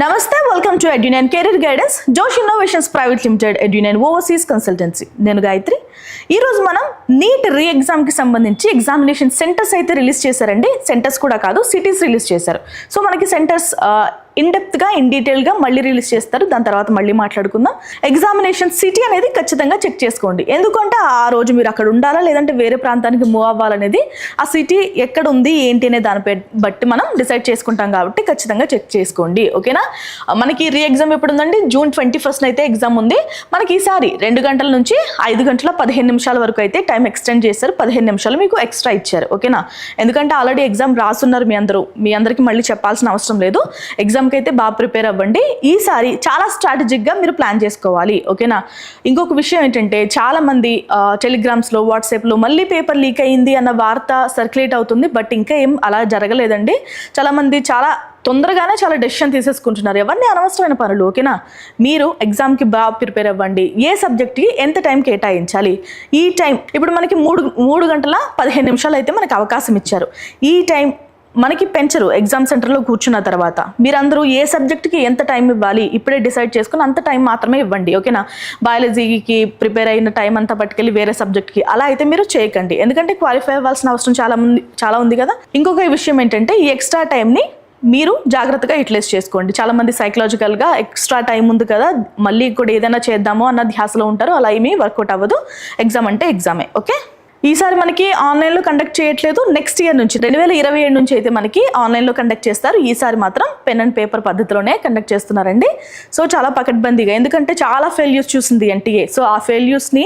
నమస్తే welcome to Edunine career guidance Josh innovations private limited Edunine overseas consultancy. నేను గాయత్రి. ఈరోజు మనం నీట్ రీ ఎగ్జామ్కి సంబంధించి ఎగ్జామినేషన్ సెంటర్స్ అయితే రిలీజ్ చేశారండి. సెంటర్స్ కూడా కాదు, సిటీస్ రిలీజ్ చేశారు. సో మనకి సెంటర్స్ ఇన్ డెప్త్గా ఇన్ డీటెయిల్గా మళ్ళీ రిలీజ్ చేస్తారు. దాని తర్వాత మళ్ళీ మాట్లాడుకుందాం. ఎగ్జామినేషన్ సిటీ అనేది ఖచ్చితంగా చెక్ చేసుకోండి. ఎందుకంటే ఆ రోజు మీరు అక్కడ ఉండాలా లేదంటే వేరే ప్రాంతానికి మూవ్ అవ్వాలనేది ఆ సిటీ ఎక్కడ ఉంది ఏంటి అనే దానిపై బట్టి మనం డిసైడ్ చేసుకుంటాం కాబట్టి ఖచ్చితంగా చెక్ చేసుకోండి. ఓకేనా? మనకి రీ ఎగ్జామ్ ఎప్పుడు ఉందండి? జూన్ 21 అయితే ఎగ్జామ్ ఉంది. మనకి ఈసారి 2 గంటల నుంచి 5 గంటల 15 నిమిషాల వరకు అయితే టైం ఎక్స్టెండ్ చేశారు. 15 నిమిషాలు మీకు ఎక్స్ట్రా ఇచ్చారు. ఓకేనా? ఎందుకంటే ఆల్రెడీ ఎగ్జామ్ రాస్తున్నారు మీ అందరికీ మళ్ళీ చెప్పాల్సిన అవసరం లేదు. ఎగ్జామ్కి అయితే బాగా ప్రిపేర్ అవ్వండి. ఈసారి చాలా స్ట్రాటజిక్గా మీరు ప్లాన్ చేసుకోవాలి. ఓకేనా? ఇంకొక విషయం ఏంటంటే చాలా మంది టెలిగ్రామ్స్లో వాట్సాప్లో మళ్ళీ పేపర్ లీక్ అయింది అన్న వార్త సర్క్యులేట్ అవుతుంది. బట్ ఇంకా ఏం అలా జరగలేదండి. చాలా మంది చాలా తొందరగానే చాలా డెసిషన్ తీసేసుకుంటున్నారు. ఎవరిని అనవసరమైన పనులు. ఓకేనా? మీరు ఎగ్జామ్కి బాగా ప్రిపేర్ అవ్వండి. ఏ సబ్జెక్ట్కి ఎంత టైం కేటాయించాలి, ఈ టైం ఇప్పుడు మనకి 3 గంటల 15 నిమిషాలు అయితే మనకు అవకాశం ఇచ్చారు. ఈ టైం మనకి పెంచరు. ఎగ్జామ్ సెంటర్లో కూర్చున్న తర్వాత మీరందరూ ఏ సబ్జెక్ట్కి ఎంత టైం ఇవ్వాలి ఇప్పుడే డిసైడ్ చేసుకుని అంత టైం మాత్రమే ఇవ్వండి. ఓకేనా? బయాలజీకి ప్రిపేర్ అయిన టైం అంతా పట్టుకెళ్ళి వేరే సబ్జెక్ట్కి అలా అయితే మీరు చేయకండి. ఎందుకంటే క్వాలిఫై అవ్వాల్సిన అవసరం చాలా ఉంది కదా. ఇంకొక విషయం ఏంటంటే ఈ ఎక్స్ట్రా టైంని మీరు జాగ్రత్తగా యూటిలైజ్ చేసుకోండి. చాలా మంది సైకలాజికల్గా ఎక్స్ట్రా టైం ఉంది కదా మళ్ళీ కూడా ఏదైనా చేద్దామో అన్న ధ్యాసలో ఉంటారు. అలా ఏమీ వర్కౌట్ అవ్వదు. ఎగ్జామ్ అంటే ఎగ్జామే. ఓకే? ఈసారి మనకి ఆన్లైన్లో కండక్ట్ చేయట్లేదు. నెక్స్ట్ ఇయర్ నుంచి 2027 నుంచి అయితే మనకి ఆన్లైన్లో కండక్ట్ చేస్తారు. ఈసారి మాత్రం పెన్ అండ్ పేపర్ పద్ధతిలోనే కండక్ట్ చేస్తున్నారండి. సో చాలా పకడ్బందీగా, ఎందుకంటే చాలా ఫెయిల్యూర్స్ చూసింది ఎన్టీఏ. సో ఆ ఫెయిల్యూర్స్ని